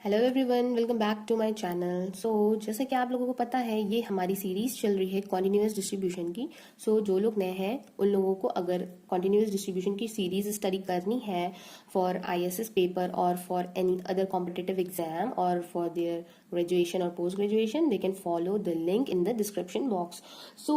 Hello everyone, welcome back to my channel. जैसे कि आप लोगों को पता है, ये हमारी सीरीज चल रही है कॉन्टिन्यूअस डिस्ट्रीब्यूशन की। जो लोग नए हैं उन लोगों को अगर कॉन्टिन्यूअस डिस्ट्रीब्यूशन की सीरीज स्टडी करनी है फॉर आईएसएस पेपर और for any other competitive exam और फॉर देयर ग्रेजुएशन और post graduation, they can follow the link in the description box.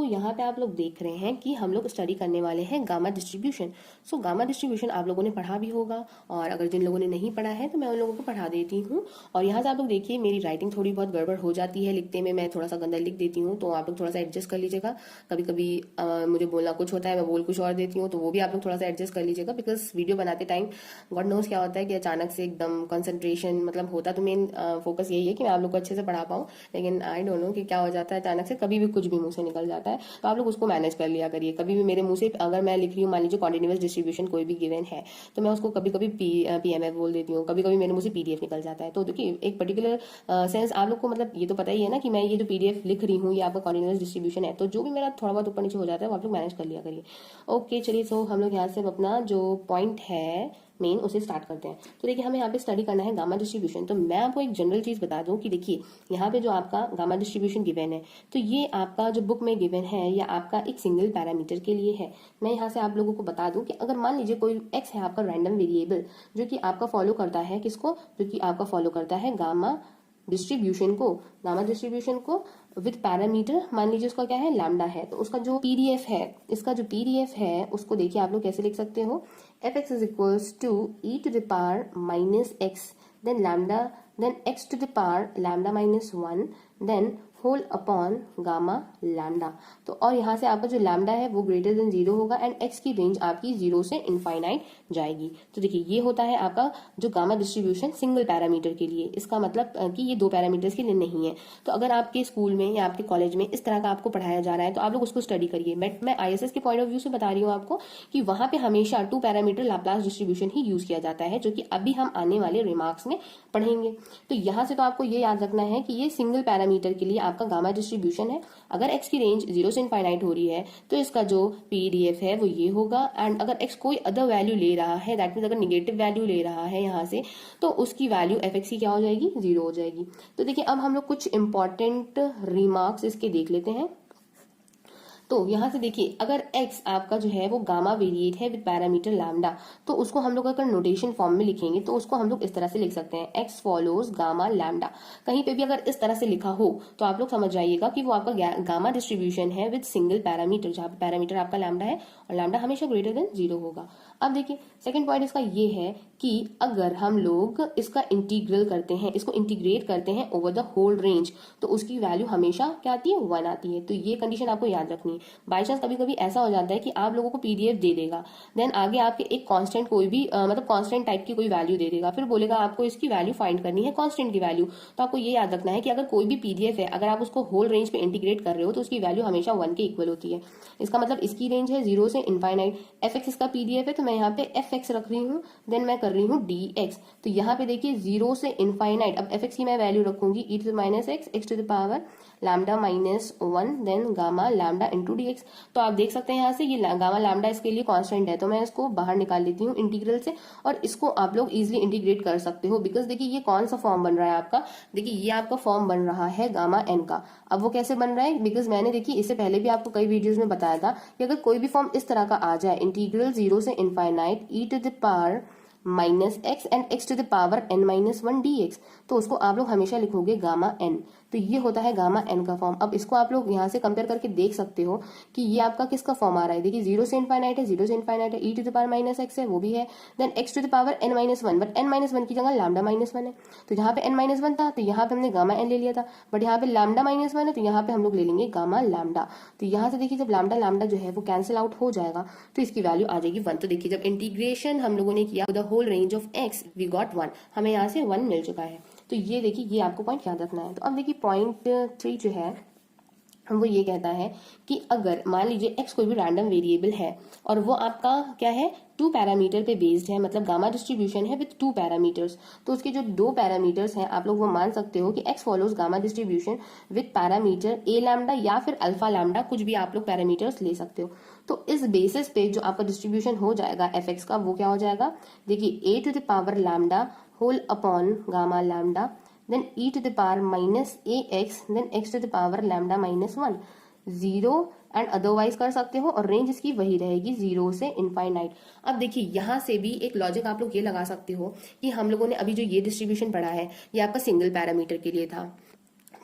यहाँ पे आप लोग देख रहे हैं कि हम लोग स्टडी करने वाले हैं गामा डिस्ट्रीब्यूशन। गामा डिस्ट्रीब्यूशन आप लोगों ने पढ़ा भी होगा, और अगर जिन लोगों ने नहीं पढ़ा है तो मैं उन लोगों को पढ़ा देती हूँ। और यहाँ से आप लोग देखिए, मेरी राइटिंग थोड़ी बहुत गड़बड़ हो जाती है, लिखते में मैं थोड़ा सा गंदा लिख देती हूँ, तो आप लोग थोड़ा सा एडजस्ट कर लीजिएगा। कभी कभी मुझे बोलना कुछ होता है, मैं बोल कुछ और देती हूँ, तो वो भी आप लोग थोड़ा सा एडजस्ट कर लीजिएगा। बिकॉज वीडियो बनाते टाइम गॉड नोज क्या होता है कि अचानक से एकदम कंसंट्रेशन, मतलब होता तो मेन फोकस यही है कि मैं आप लोग को अच्छे से पढ़ा पाऊँ, लेकिन आई डोंट नो कि क्या हो जाता है, अचानक से कभी भी कुछ भी मुंह से निकल जाता है। तो आप लोग उसको मैनेज कर लिया करिए। कभी भी मेरे मुंह से अगर मैं लिख रही हूँ, मान लीजिए कॉन्टिन्यूअस डिस्ट्रीब्यूशन कोई भी गिवन है, तो मैं उसको कभी कभी पीएमएफ बोल देती हूँ, कभी कभी मेरे मुंह से पीडीएफ निकल जाता है। तो देखिए, एक पर्टिकुलर सेंस आप लोग को, मतलब ये तो पता ही है ना कि मैं ये जो पीडीएफ लिख रही हूँ ये आपका कॉन्टिन्यूअस डिस्ट्रीब्यूशन है, तो जो भी मेरा थोड़ा बहुत ऊपर नीचे हो जाता है वो आप लोग मैनेज कर लिया करिए। ओके, चलिए। हम लोग यहाँ से अपना जो पॉइंट है मेन उसे स्टार्ट करते हैं। तो देखिए, हमें यहाँ पे स्टडी करना है गामा डिस्ट्रीब्यूशन। तो मैं आपको एक जनरल चीज बता दूं कि देखिए, यहाँ पे जो आपका गामा डिस्ट्रीब्यूशन गिवन है, तो ये आपका जो बुक में गिवन है या आपका एक सिंगल पैरामीटर के लिए है। मैं यहाँ से आप लोगों को बता दूं कि अगर मान लीजिए कोई एक्स है आपका रैंडम वेरिएबल, जो कि आपका फॉलो करता है किसको, जो कि आपका फॉलो करता है गामा डिस्ट्रीब्यूशन को विद पैरामीटर, मान लीजिए उसका क्या है, लैम्डा है। तो उसका जो पीडीएफ है, इसका जो पीडीएफ है उसको देखिए आप लोग कैसे लिख सकते हो, F X is equals to E to the power minus x, then lambda, then x to the power lambda minus one, then whole upon gamma lambda. तो और यहाँ से आपका जो लैम्डा है वो ग्रेटर देन 0 होगा एंड एक्स की रेंज आपकी 0 से इनफाइनाइट जाएगी। तो देखिए, ये होता है आपका जो गामा डिस्ट्रीब्यूशन सिंगल पैरामीटर के लिए। इसका मतलब कि ये दो पैरामीटर्स के लिए नहीं है। तो अगर आपके स्कूल में या आपके कॉलेज में इस तरह का आपको पढ़ाया जा रहा है तो आप लोग उसको स्टडी करिए। बट मैं आईएसएस के पॉइंट ऑफ व्यू से बता रही हूँ आपको कि वहां पे हमेशा टू पैरामीटर लाप्लास डिस्ट्रीब्यूशन ही यूज किया जाता है, जो कि अभी हम आने वाले रिमार्क्स में पढ़ेंगे। तो यहाँ से तो आपको ये याद रखना है कि ये सिंगल पैरामीटर के लिए आपका गामा डिस्ट्रीब्यूशन है। अगर x की रेंज 0 से इनफाइनाइट हो रही है तो इसका जो पीडीएफ है वो ये होगा। एंड अगर x कोई अदर वैल्यू ले रहा है, दैट मीन्स अगर निगेटिव वैल्यू ले रहा है यहाँ से, तो उसकी वैल्यू एफ एक्स की क्या हो जाएगी, 0 हो जाएगी। तो देखिए, अब हम लोग कुछ इंपॉर्टेंट रिमार्क्स इसके देख लेते हैं। तो यहाँ से देखिए, अगर x आपका जो है वो गामा वेरिएट है विद पैरामीटर लैम्डा, तो उसको हम लोग अगर नोटेशन फॉर्म में लिखेंगे तो उसको हम लोग इस तरह से लिख सकते हैं, x फॉलोज गामा लैम्डा। कहीं पे भी अगर इस तरह से लिखा हो तो आप लोग समझ जाइएगा कि वो आपका गामा डिस्ट्रीब्यूशन है विद सिंगल पैरामीटर, जहाँ पे पैरामीटर आपका लैम्डा है और लैम्डा हमेशा ग्रेटर देन 0 होगा। अब देखिए, सेकंड पॉइंट इसका ये है कि अगर हम लोग इसका इंटीग्रल करते हैं, इसको इंटीग्रेट करते हैं ओवर द होल रेंज, तो उसकी वैल्यू हमेशा क्या आती है, 1 आती है। तो ये कंडीशन आपको याद रखनी है। बाई चांस कभी कभी ऐसा हो जाता है कि आप लोगों को पीडीएफ दे देगा, देन आगे आपके एक कांस्टेंट कोई भी मतलब कांस्टेंट टाइप की कोई वैल्यू दे देगा, फिर बोलेगा आपको इसकी वैल्यू फाइंड करनी है, कांस्टेंट की वैल्यू। तो आपको ये याद रखना है कि अगर कोई भी पीडीएफ है, अगर आप उसको होल रेंज पे इंटीग्रेट कर रहे हो तो उसकी वैल्यू हमेशा 1 के इक्वल होती है। इसका मतलब इसकी रेंज है 0 से इनफाइनाइट। एफ एक्स इसका पीडीएफ है, तो मैं यहाँ पे एफ एक्स रख रही हूँ, देन मैं कर रही हूँ डी एक्स। तो यहाँ पे देखिए 0 से इनफाइनाइट, अब एफ एक्स की मैं वैल्यू रखूंगी e to the minus x, x to the power lambda minus 1, then gamma lambda into d x. तो आप देख सकते हैं यहाँ से ये गामा लैम्डा इसके लिए कांस्टेंट है, तो मैं इसको बाहर निकाल लेती हूँ इंटीग्रल से, और इसको आप लोग इजीली इंटीग्रेट कर सकते हो। बिकॉज देखिए, ये कौन सा फॉर्म बन रहा है आपका, देखिए ये आपका फॉर्म बन रहा है गामा एन का। अब वो कैसे बन रहा है, बिकॉज मैंने देखिए इससे पहले भी आपको कई वीडियोज में बताया था कि अगर कोई भी फॉर्म इस तरह का आ जाए, इंटीग्रल 0 से infinite E to the power minus X and X to the power N minus 1 D x, तो उसको आप लोग हमेशा लिखोगे गामा एन। तो ये होता है गामा एन का फॉर्म। अब इसको आप लोग यहाँ से कंपेयर करके देख सकते हो कि ये आपका किसका फॉर्म आ रहा है। देखिए 0 से इनफाइनाइट है, 0 से इनफाइनाइट है, e to the power minus x है, वो भी है, then x to the power N minus 1, but n minus 1 की जगह लैम्डा माइनस 1 है। तो यहाँ पे एन माइनस 1 था तो यहाँ पे हमने गामा एन ले लिया था, बट यहाँ पे लैम्डा माइनस 1 है तो यहाँ पे हम लोग ले लेंगे गामा लैम्डा। तो यहाँ से देखिए, जब लैम्डा लैम्डा जो है वो कैंसिल आउट हो जाएगा तो इसकी वैल्यू आ जाएगी 1। तो देखिए, जब इंटीग्रेशन हम लोगों ने किया the whole range of X, we got 1, हमें यहाँ से 1 मिल चुका है। तो ये देखिए, ये आपको पॉइंट याद रखना है। तो अब देखिए, पॉइंट 3 जो है वो ये कहता है कि अगर मान लीजिए x कोई भी रैंडम वेरिएबल है और वो आपका क्या है, 2 पैरामीटर पे बेस्ड है, मतलब गामा डिस्ट्रीब्यूशन है विद 2 पैरामीटर्स, तो उसके जो 2 पैरामीटर्स हैं आप लोग वो मान सकते हो कि x follows gamma distribution with parameter A lambda या फिर अल्फा लैम्डा, कुछ भी आप लोग पैरामीटर्स ले सकते हो। तो इस बेसिस पे जो आपका डिस्ट्रीब्यूशन हो जाएगा एफ एक्स का वो क्या हो जाएगा, देखिए a to the power lambda whole upon gamma lambda then e to the power minus a x then x to the power lambda minus 1, 0 and otherwise कर सकते हो, और रेंज इसकी वही रहेगी 0 से इनफाइनाइट। अब देखिए यहाँ से भी एक लॉजिक आप लोग ये लगा सकते हो कि हम लोगों ने अभी जो ये डिस्ट्रीब्यूशन पढ़ा है ये आपका सिंगल पैरामीटर के लिए था,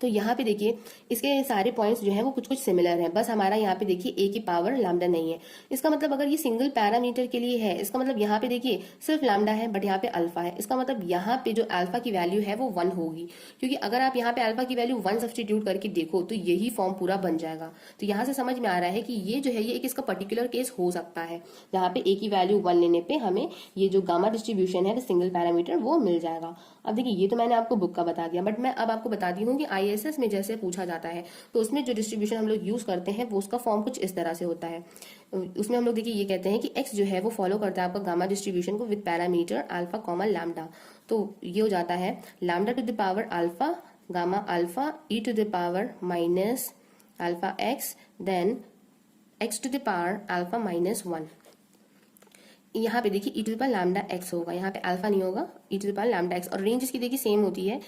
तो यहाँ पे देखिए इसके सारे पॉइंट्स जो है वो कुछ कुछ सिमिलर हैं, बस हमारा यहाँ पे देखिए ए की पावर लैम्डा नहीं है। इसका मतलब अगर ये सिंगल पैरामीटर के लिए है, इसका मतलब यहाँ पे देखिए सिर्फ लैम्डा है बट यहाँ पे अल्फा है, इसका मतलब यहाँ पे जो अल्फा की वैल्यू है वो 1 होगी, क्योंकि अगर आप यहाँ पे अल्फा की वैल्यू 1 सब्सटीट्यूट करके देखो तो यही फॉर्म पूरा बन जाएगा। तो यहाँ से समझ में आ रहा है कि ये जो है ये एक इसका पर्टिकुलर केस हो सकता है जहाँ पे ए की वैल्यू 1 लेने पे हमें ये जो गामा डिस्ट्रीब्यूशन है सिंगल पैरामीटर वो मिल जाएगा। अब देखिए ये तो मैंने आपको बुक का बता दिया, बट मैं अब आपको बताती हूँ कि IASS में जैसे पूछा जाता है तो उसमें जो डिस्ट्रीब्यूशन हम लोग यूज करते हैं वो उसका फॉर्म कुछ इस तरह से होता है। उसमें हम लोग देखिए ये कहते हैं कि x जो है वो फॉलो करता है आपका गामा डिस्ट्रीब्यूशन को with parameter alpha comma lambda, तो ये हो जाता है lambda to the power alpha gamma alpha e to the power minus alpha x then x to the power alpha minus 1। यहाँ पे देखिए e to the power lambda x होगा, यहाँ पे अल्फा नहीं होगा, e to the power lambda x, और range इसकी देखिए सेम होती है,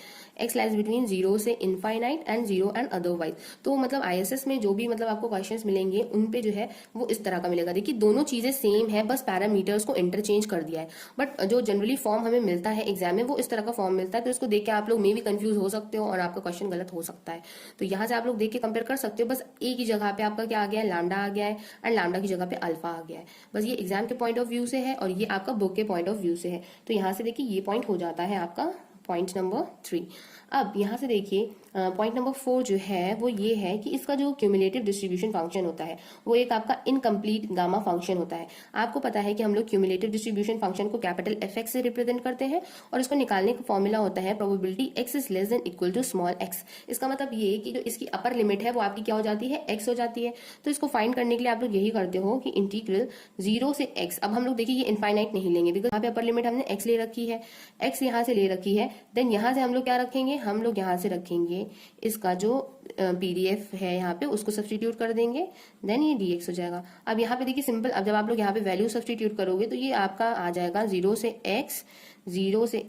एक्स लाइज बिटवीन 0 से इनफाइनाइट एंड 0 एंड अदरवाइज। तो मतलब ISS में जो भी मतलब आपको क्वेश्चंस मिलेंगे उन पे जो है वो इस तरह का मिलेगा। देखिए दोनों चीजें सेम है, बस पैरामीटर्स को इंटरचेंज कर दिया है, बट जो जनरली फॉर्म हमें मिलता है एग्जाम में वो इस तरह का फॉर्म मिलता है, तो इसको देख के आप लोग मे भी कंफ्यूज हो सकते हो और आपका क्वेश्चन गलत हो सकता है। तो यहाँ से आप लोग देख के कंपेयर कर सकते हो, बस ए की जगह पे आपका क्या आ गया है, लैम्डा आ गया है, एंड लैम्डा की जगह पे अल्फा आ गया है। बस ये एग्जाम के पॉइंट ऑफ व्यू से है और ये आपका बुक के पॉइंट ऑफ व्यू से है। तो यहाँ से देखिए ये पॉइंट हो जाता है आपका पॉइंट नंबर 3। अब यहाँ से देखिए पॉइंट नंबर 4 जो है वो ये है कि इसका जो क्यूमुलेटिव डिस्ट्रीब्यूशन फंक्शन होता है वो एक आपका इनकम्प्लीट गामा फंक्शन होता है। आपको पता है कि हम लोग क्यूमुलेटिव डिस्ट्रीब्यूशन फंक्शन को कैपिटल एफ से रिप्रेजेंट करते हैं और इसको निकालने का फॉर्मूला होता है probability x is less than equal to small x। इसका मतलब ये कि जो इसकी अपर लिमिट है वो आपकी क्या हो जाती है, x हो जाती है। तो इसको फाइंड करने के लिए आप लोग यही करते हो कि इंटीग्रल 0 से x, अब हम लोग देखिए ये इनफाइनाइट नहीं लेंगे बिकॉज यहाँ पे अपर लिमिट हमने x ले रखी है, x यहाँ से ले रखी है, देन यहाँ से हम लोग क्या रखेंगे, हम लोग यहाँ से रखेंगे इसका जो PDF है यहाँ पे उसको सब्सटीट्यूट कर देंगे, देन ये dx हो जाएगा। अब यहाँ पे देखिए सिंपल, अब जब आप लोग यहाँ पे वैल्यू सब्सटीट्यूट करोगे तो ये आपका आ जाएगा 0 से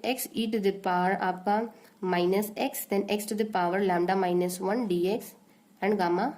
x e to the power आपका minus x then x to the power lambda minus 1 dx and gamma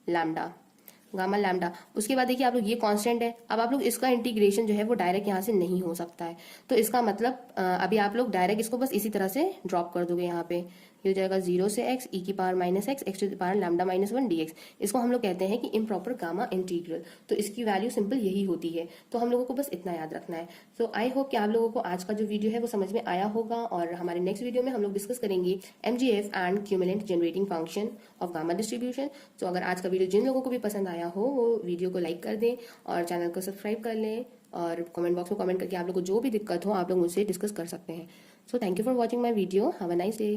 lambda. उसके बाद देखिए आप लोग ये कांस्टेंट है, अब आप लोग इसका इंटीग्रेशन जो है वो डायरेक्ट यहाँ से नहीं हो सकता है, तो इसका मतलब अभी आप लोग डायरेक्ट इसको बस इसी तरह से ड्रॉप कर दोगे। यहाँ पे ये हो जाएगा 0 से x ई की power minus x x to the power lambda minus 1 dx। इसको हम लोग कहते हैं कि इम्प्रॉपर गामा इंटीग्रल, तो इसकी वैल्यू सिंपल यही होती है। तो हम लोगों को बस इतना याद रखना है। सो आई होप कि आप लोगों को आज का जो वीडियो है वो समझ में आया होगा, और हमारे नेक्स्ट वीडियो में हम लोग डिस्कस करेंगे MGF and cumulant generating function of gamma distribution. तो अगर आज का वीडियो जिन लोगों को भी पसंद आया हो वो वीडियो को लाइक कर दें और चैनल को सब्सक्राइब कर लें, और कमेंट बॉक्स में कमेंट करके आप लोग को जो भी दिक्कत हो आप लोग मुझसे डिस्कस कर सकते हैं। So thank you for watching my video, have a nice day.